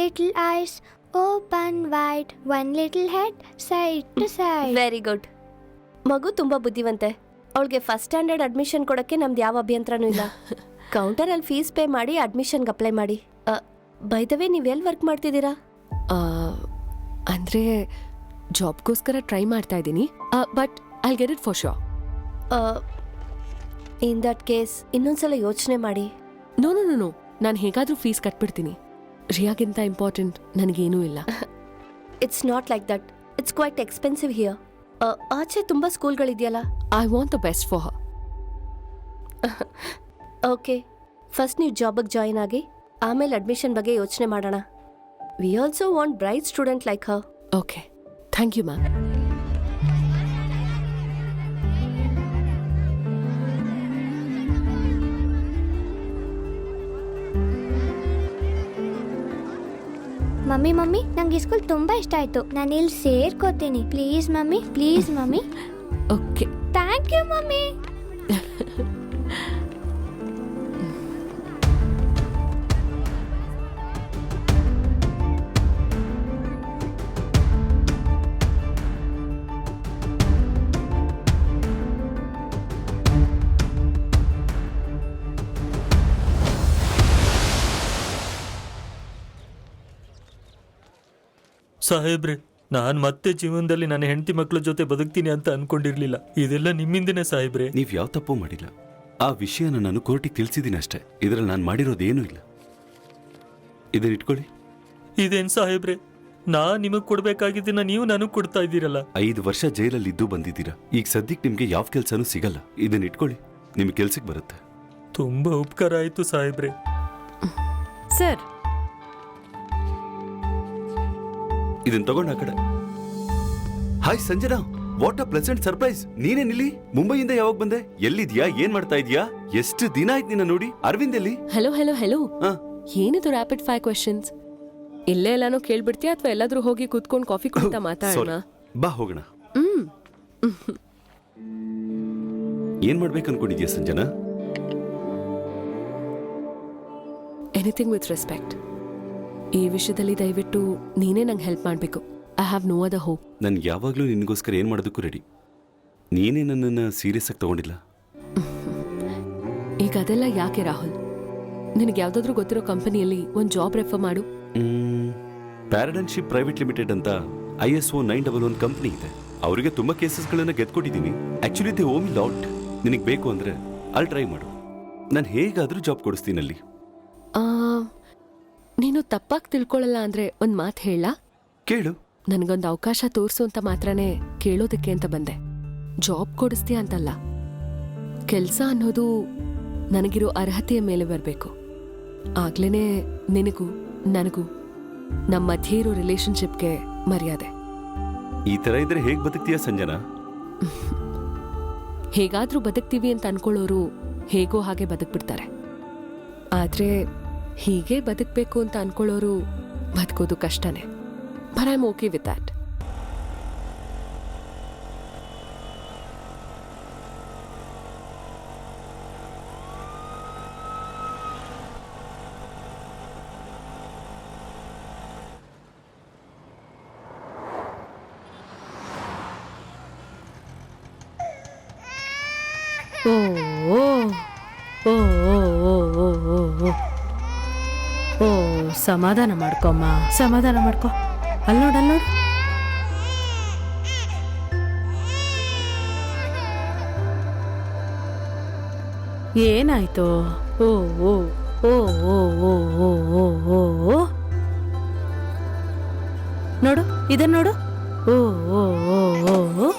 little eyes, open wide, one little head, side to side. Very good. ಮಗು ತುಂಬಾ ಬುದ್ಧಿವಂತೆ. ಅವಳಿಗೆ first standard admission ಕೊಡಕ್ಕೆ ನಮ್ದು ಯಾವ ಅಭ್ಯಂತರನೂ ಇಲ್ಲ. ಕೌಂಟರಲ್ಲಿ ಫೀಸ್ ಪೇ ಮಾಡಿ ಅಡ್ಮಿಷನ್ಗೆ ಅಪ್ಲೈ ಮಾಡಿ. ಬೈ ದ ವೇ, ನೀವು ಎಲ್ಲಿ ವರ್ಕ್ ಮಾಡ್ತಿದ್ದೀರಾ? ಅಂದರೆ ಜಾಬ್ಗೋಸ್ಕರ ಟ್ರೈ ಮಾಡ್ತಾ ಇದ್ದೀನಿ, but I'll get it for sure. In that case ಇನ್ನೊಂದ್ಸಲ ಯೋಚನೆ ಮಾಡಿ. ನೋ ನೋ ನೋ ನೋ, ನಾನು ಹೇಗಾದರೂ ಫೀಸ್ ಕಟ್ಬಿಡ್ತೀನಿ. ರಿಯಾಗಿಂತ ಇಂಪಾರ್ಟೆಂಟ್ ನನಗೇನೂ ಇಲ್ಲ. It's not like that. It's quite expensive here. ಆಚೆ ತುಂಬಾ ಸ್ಕೂಲ್ಗಳಿದೆಯಲ್ಲ. I want the best for her. Okay, first ನೀವು ಜಾಬಿಗೆ ಜಾಯಿನ್ ಆಗಿ ಆಮೇಲೆ ಅಡ್ಮಿಷನ್ ಬಗ್ಗೆ ಯೋಚನೆ ಮಾಡೋಣ. We also want bright student like her. Okay, thank you ma'am. Mummy mummy, ನಂಗೆ ಈ ಸ್ಕೂಲ್ ತುಂಬಾ ಇಷ್ಟ ಆಯ್ತು. ನಾನು ಇಲ್ಲಿ ಸೇರ್ಕೋತೀನಿ. Please mummy, please mummy. Okay, thank you mummy. ಸಾಹೇಬ್ರೆ, ನಾನು ಮತ್ತೆ ಜೀವನದಲ್ಲಿ ನನ್ನ ಹೆಂಡತಿ ಮಕ್ಕಳ ಜೊತೆ ಬದುಕ್ತೀನಿ ಅಂತ ಅನ್ಕೊಂಡಿರ್ಲಿಲ್ಲ. ಇದೆಲ್ಲ ನಿಮ್ಮಿಂದನೇ ಸಾಹೇಬ್ರೆ. ನೀವ್ ಯಾವ ತಪ್ಪು ಮಾಡಿಲ್ಲ. ಆ ವಿಷಯನ ನಾನು ಕೋರ್ಟಿಗೆ ತಿಳಿಸಿದ್ದೀನಿ ಅಷ್ಟೇ. ಇದರಲ್ಲಿ ನಾನು ಮಾಡಿರೋದೇನೂ ಇಲ್ಲ. ಇದನ್ನ ಇಟ್ಕೊಳ್ಳಿ. ಇದೇನ್ ಸಾಹೇಬ್ರೆ, ನಿಮಗ್ ಕೊಡ್ಬೇಕಾಗಿದ್ದನ್ನ ನೀವು ನನಗ್ ಕೊಡ್ತಾ ಇದ್ದೀರಲ್ಲ. 5 ವರ್ಷ ಜೈಲಲ್ಲಿ ಇದ್ದು ಬಂದಿದ್ದೀರಾ. ಈಗ ಸದ್ಯಕ್ಕೆ ನಿಮ್ಗೆ ಯಾವ ಕೆಲ್ಸನೂ ಸಿಗಲ್ಲ. ಇದನ್ನ ಇಟ್ಕೊಳ್ಳಿ, ನಿಮ್ ಕೆಲ್ಸಕ್ಕೆ ಬರುತ್ತೆ. ತುಂಬಾ ಉಪಕಾರ ಆಯ್ತು ಸಾಹೇಬ್ರೆ. ಸರ್, ಇದನ್ನ ತಗೊಂಡ ಆ ಕಡೆ. Hi Sanjana, what a pleasant surprise. ನೀನೇನಿಲ್ಲಿ? ಮುಂಬೈಯಿಂದ ಯಾವಾಗ ಬಂದೆ? ಎಲ್ಲಿದ್ಯಾ? ಏನ್ ಮಾಡ್ತಾ ಇದೀಯಾ? ಎಷ್ಟು ದಿನ ಆಯ್ತು ನಿನ್ನ ನೋಡಿ. ಅರವಿಂದ್ ಎಲ್ಲಿ? Hello hello hello. ಏನಿದು ರ್ಯಾಪಿಡ್ ಫೈರ್ ಕ್ವೆಶ್ಚನ್ಸ್? ಇಲ್ಲೇ ಎಲ್ಲಾನು ಕೇಳ್ಬಿಡ್ತೀಯಾ ಅಥವಾ ಎಲ್ಲಾದ್ರೂ ಹೋಗಿ ಕೂತ್ಕೊಂಡು ಕಾಫಿ ಕುಡಿತಾ ಮಾತಾಡೋಣ? ಬಾ ಹೋಗೋಣ. ಏನ್ ಮಾಡ್ಬೇಕು ಅನ್ಕೊಂಡಿದ್ಯಾ ಸಂಜನಾ? Anything with respect. ಈ ವಿಷಯದಲ್ಲಿ ದಯವಿಟ್ಟು ನೀನೇ ನಂಗೆ ಹೆಲ್ಪ್ ಮಾಡಬೇಕು. I have no other hope. ನನ್ಗೆ ಯಾವಾಗಲೂ ನಿನಗೋಸ್ಕರ ಏನು ಮಾಡೋದಕ್ಕೂ ರೆಡಿ. ನೀನೇ ನನ್ನನ್ನು ಸೀರಿಯಸ್ ಆಗಿ ತಗೊಂಡಿಲ್ಲ. ಈಗ ಅದೆಲ್ಲ ಯಾಕೆ ರಾಹುಲ್? ನಿನಗೆ ಯಾವುದಾದ್ರೂ ಗೊತ್ತಿರೋ ಕಂಪನಿಯಲ್ಲಿ ಒಂದು ಜಾಬ್ ರೆಫರ್ ಮಾಡು. ಪ್ಯಾರಡೈನ್ ಶಿಪ್ ಪ್ರೈವೇಟ್ ಲಿಮಿಟೆಡ್ ಅಂತ ISO 911 ಕಂಪ್ನಿ ಇದೆ. ಅವರಿಗೆ ತುಂಬಾ ಕೇಸಸ್ಗಳನ್ನು ಗೆದ್ಕೊಟ್ಟಿದ್ದೀನಿ. Actually they owe me lot. ನಿನಗೆ ಬೇಕು ಅಂದ್ರೆ ಅಲ್ಲಿ ಟ್ರೈ ಮಾಡು. ನಾನು ಹೇಗಾದರೂ ಜಾಬ್ ಕೊಡಿಸ್ತೀನಿ ಅಲ್ಲಿ. ನೀನು ತಪ್ಪಾಗಿ ತಿಳ್ಕೊಳ್ಳಲ್ಲ ಅಂದ್ರೆ ಒಂದು ಮಾತು ಹೇಳ. ಕೇಳು. ನನಗೊಂದು ಅವಕಾಶ ತೋರಿಸು ಅಂತ ಮಾತ್ರನೇ ಕೇಳೋದಕ್ಕೆ ಅಂತ ಬಂದೆ. ಜಾಬ್ ಕೊಡಿಸ್ತೀಯ ಅಂತಲ್ಲ. ಕೆಲಸ ಅನ್ನೋದು ನನಗಿರೋ ಅರ್ಹತೆಯ ಮೇಲೆ ಬರಬೇಕು. ಆಗ್ಲೇನೆ ನಿನಗೂ ನನಗೂ ನಮ್ಮ ಮಧ್ಯೆ ಇರೋ ರಿಲೇಶನ್ಶಿಪ್ಗೆ ಮರ್ಯಾದೆ. ಈ ತರ ಇದ್ರೆ ಹೇಗೆ ಬದುಕ್ತೀಯ ಸಂಜನಾ? ಹೇಗಾದ್ರೂ ಬದುಕ್ತೀವಿ ಅಂತ ಅನ್ಕೊಳ್ಳೋರು ಹೇಗೋ ಹಾಗೆ ಬದುಕ್ಬಿಡ್ತಾರೆ. ಆದ್ರೆ ಹೀಗೆ ಬದುಕಬೇಕು ಅಂತ ಅನ್ಕೊಳ್ಳೋರು ಬದುಕೋದು ಕಷ್ಟನೇ. But I am okay with that. ಸಮಾಧಾನ ಮಾಡ್ಕೊಮ್ಮ, ಸಮಾಧಾನ ಮಾಡ್ಕೊ. Allowed allowed. ಏನಾಯ್ತು? ಓ ಓ ಓ ಓ ಓ ಓ ಓ ಓ ನೋಡು, ಇದನ್ನ ನೋಡು. ಓ ಓ ಓ ಓ ಓ.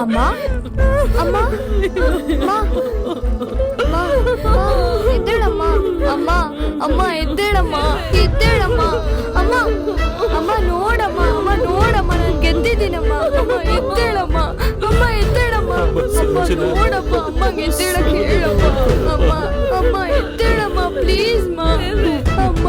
ಅಮ್ಮ ಅಮ್ಮ ಅಮ್ಮ ಎದ್ದೇಳಮ್ಮ ಎದ್ದೇಳಮ್ಮ ಅಮ್ಮ ಅಮ್ಮ ನೋಡಮ್ಮ ಅಮ್ಮ ನೋಡಮ್ಮ ನಾನು ಗೆದ್ದಿದ್ದೀನಮ್ಮ ಅಮ್ಮ ಎದ್ದೇಳಮ್ಮ ಅಮ್ಮ ಎದ್ದೇಳಮ್ಮ ಅಮ್ಮ ನೋಡಮ್ಮ ಅಮ್ಮ ಎದ್ದೇಳಕ್ಕೆ ಹೇಳಮ್ಮ ಅಮ್ಮ ಅಮ್ಮ ಎದ್ದೇಳಮ್ಮ ಪ್ಲೀಸ್ ಮಾ ಅಮ್ಮ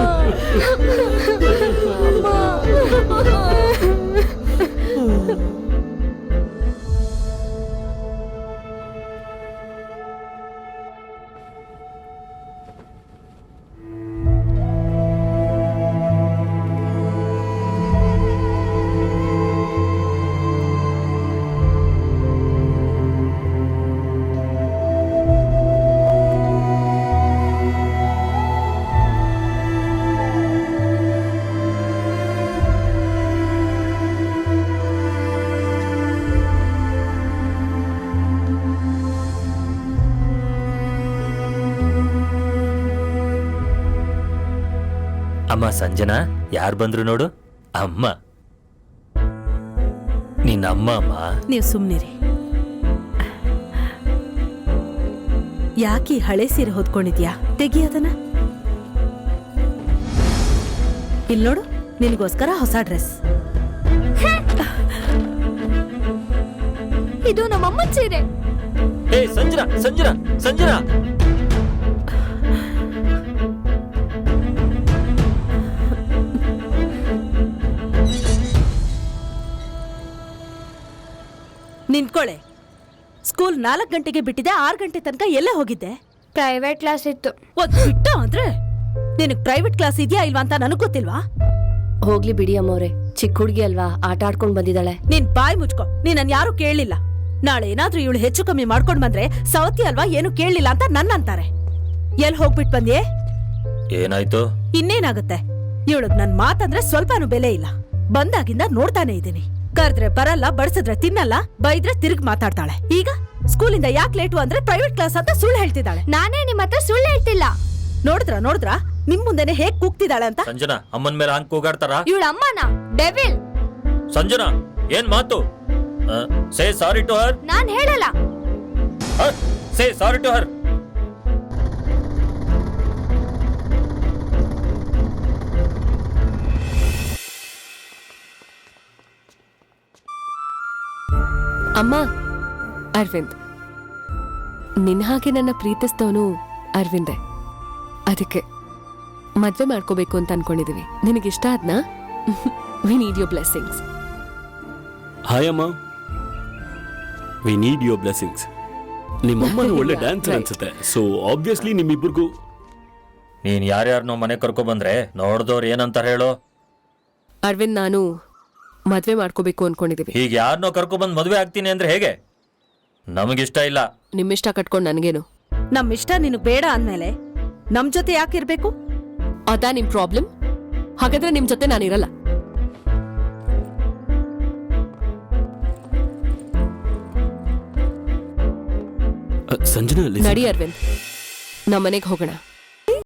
ಅಮ್ಮ ಸಂಜನಾ ಯಾರು ಬಂದ್ರು ನೋಡು. ಅಮ್ಮ ನಿನ್ನ ಅಮ್ಮ ಅಮ್ಮ. ನೀವು ಸುಮ್ನಿರಿ. ಯಾಕೆ ಈ ಹಳೆ ಸೀರೆ ಹೊದ್ಕೊಂಡಿದ್ಯಾ? ತೆಗಿ ಅದನ್ನ. ಇಲ್ಲಿ ನೋಡು, ನಿನಗೋಸ್ಕರ ಹೊಸ ಡ್ರೆಸ್. ಇದು ನಮ್ಮಮ್ಮನ ಸೀರೆ. ಏ ಸಂಜನಾ ಸಂಜನಾ ಸಂಜನಾ, ನಿಂತ್ಕೊಳ್ಳೆ. ಸ್ಕೂಲ್ 4 ಗಂಟೆಗೆ ಬಿಟ್ಟಿದೆ, 6 ಗಂಟೆ ತನಕ ಎಲ್ಲ ಹೋಗಿದ್ದೆ? ಪ್ರೈವೇಟ್ ಕ್ಲಾಸ್ ಇತ್ತು. ಬಿಟ್ಟ ಅಂದ್ರೆ ನಿನಗ್ ಪ್ರೈವೇಟ್ ಕ್ಲಾಸ್ ಇದೆಯಾ ಇಲ್ವಾ ಅಂತ ನನಗ್ ಗೊತ್ತಿಲ್ವಾ? ಹೋಗ್ಲಿ ಬಿಡಿ ಅಮ್ಮವ್ರೆ, ಚಿಕ್ಕ ಹುಡುಗಿ ಅಲ್ವಾ, ಆಟ ಆಡ್ಕೊಂಡ್ ಬಂದಿದ್ದಾಳೆ. ನೀನ್ ಬಾಯ್ ಮುಚ್ಕೊ. ನೀನ್ ಯಾರು ಕೇಳಲಿಲ್ಲ. ನಾಳೆ ಏನಾದ್ರೂ ಇವಳು ಹೆಚ್ಚು ಕಮ್ಮಿ ಮಾಡ್ಕೊಂಡ್ ಬಂದ್ರೆ ಸವತಿ ಅಲ್ವಾ, ಏನು ಕೇಳಲಿಲ್ಲ ಅಂತ ನನ್ನ ಅಂತಾರೆ. ಎಲ್ ಹೋಗ್ಬಿಟ್ ಬಂದ್ಯೆ? ಏನಾಯ್ತು? ಇನ್ನೇನಾಗುತ್ತೆ, ಇವಳಗ್ ನನ್ ಮಾತಂದ್ರೆ ಸ್ವಲ್ಪನೂ ಬೆಲೆ ಇಲ್ಲ. ಬಂದಾಗಿಂದ ನೋಡ್ತಾನೆ ಇದ್ದೀನಿ. ಕರೆದ್ರೆ ಬರಲ್ಲ, ಬಡಿಸಿದ್ರೆ ತಿನ್ನಲ್ಲ, ಬೈದ್ರೆ ತಿರುಗ್ ಮಾತಾಡ್ತಾಳೆ. ಈಗ ಸ್ಕೂಲಿಂದ ಯಾಕೆ ಲೇಟು ಅಂದ್ರೆ ಪ್ರೈವೇಟ್ ಕ್ಲಾಸ್ ಅಂತ ಸುಳ್ಳು ಹೇಳ್ತಿದ್ದಾಳೆ. ನಾನೇ ನಿಮ್ಮ ಹತ್ರ ಸುಳ್ಳು ಹೇಳ್ತಿಲ್ಲ. ನೋಡಿದ್ರ ನಿಮ್ ಮುಂದೆನೆ ಹೇಗ್ ಕೂಗ್ತಿದ್ದಾಳೆ ಅಂತ. ಸಂಜನಾ ಅಮ್ಮನ ಮೇಲೆ ಹಂಗ್ ಕೂಗಾಡ್ತಾರ? ಇವಳ ಅಮ್ಮನ ಡೆವಿಲ್. ಸಂಜನಾ ಏನ್ ಮಾತು? ಸೇ ಸಾರಿ ಟು ಹರ್. ನಾನ್ ಹೇಳಲ್ಲ. Say sorry to her. ಅಮ್ಮ, ಅರವಿಂದ್ ನಿನ್ನ ಹಾಗೆ ನನ್ನ ಪ್ರೀತಿಸ್ತವನು ಅರವಿಂದೇ. ಅದಕ್ಕೆ ಮದ್ವೆ ಮಾಡ್ಕೋಬೇಕು ಅಂತ ಅನ್ಕೊಂಡಿದೀವಿ. ನಿನಗಿಷ್ಟ ಆದ್ನಾ? We need your blessings. Hi ಅಮ್ಮ, ವಿ ನೀಡ್ ಯೋರ್ ಬ್ಲೆಸ್ಸಿಂಗ್ಸ್. ನಿಮ್ಮಮ್ಮನ ಒಳ್ಳೆ ಡ್ಯಾನ್ಸರ್ ಅನ್ಸುತ್ತೆ. ಸೊ ಆಬ್ವಿಯಸ್ಲಿ ನಿಮ್ಮಿಬ್ಬರಿಗೂ. ನೀನ್ ಯಾರ್ಯಾರನ್ನೋ ಮನೆ ಕರ್ಕೊ ಬಂದ್ರೆ ನೋಡ್ದವ್ರು ಏನಂತಾರ ಹೇಳೋ? ಅರವಿಂದ್, ನಾನು ಮದ್ವೆ ಮಾಡ್ಕೋಬೇಕು ಅನ್ಕೊಂಡಿದೀವಿ. ಹೀಗೆ ಯಾರನ್ನೋ ಕರ್ಕೊ ಬಂದ್ ಮದ್ವೆ ಆಗ್ತೀನಿ ಅಂದ್ರೆ ಹೇಗೆ? ನಮಗಿಷ್ಟ ಇಲ್ಲ. ನಿಮ್ಮಿಷ್ಟ ಕಟ್ಕೊಂಡು ನನಗೇನು? ನಮ್ ಇಷ್ಟ ನಿನಗ್ ಬೇಡ ಅಂದ್ಮೇಲೆ ನಮ್ ಜೊತೆ ಯಾಕಿರ್ಬೇಕು? ಅದಾ ನಿಮ್ ಪ್ರಾಬ್ಲಮ್? ಹಾಗಾದ್ರೆ ನಿಮ್ ಜೊತೆ ನಾನಿರಲ್ಲ. ಸಂಜನಾ ನಡಿ ಅರವಿಂದ್, ನಮ್ಮನೆಗೆ ಹೋಗೋಣ.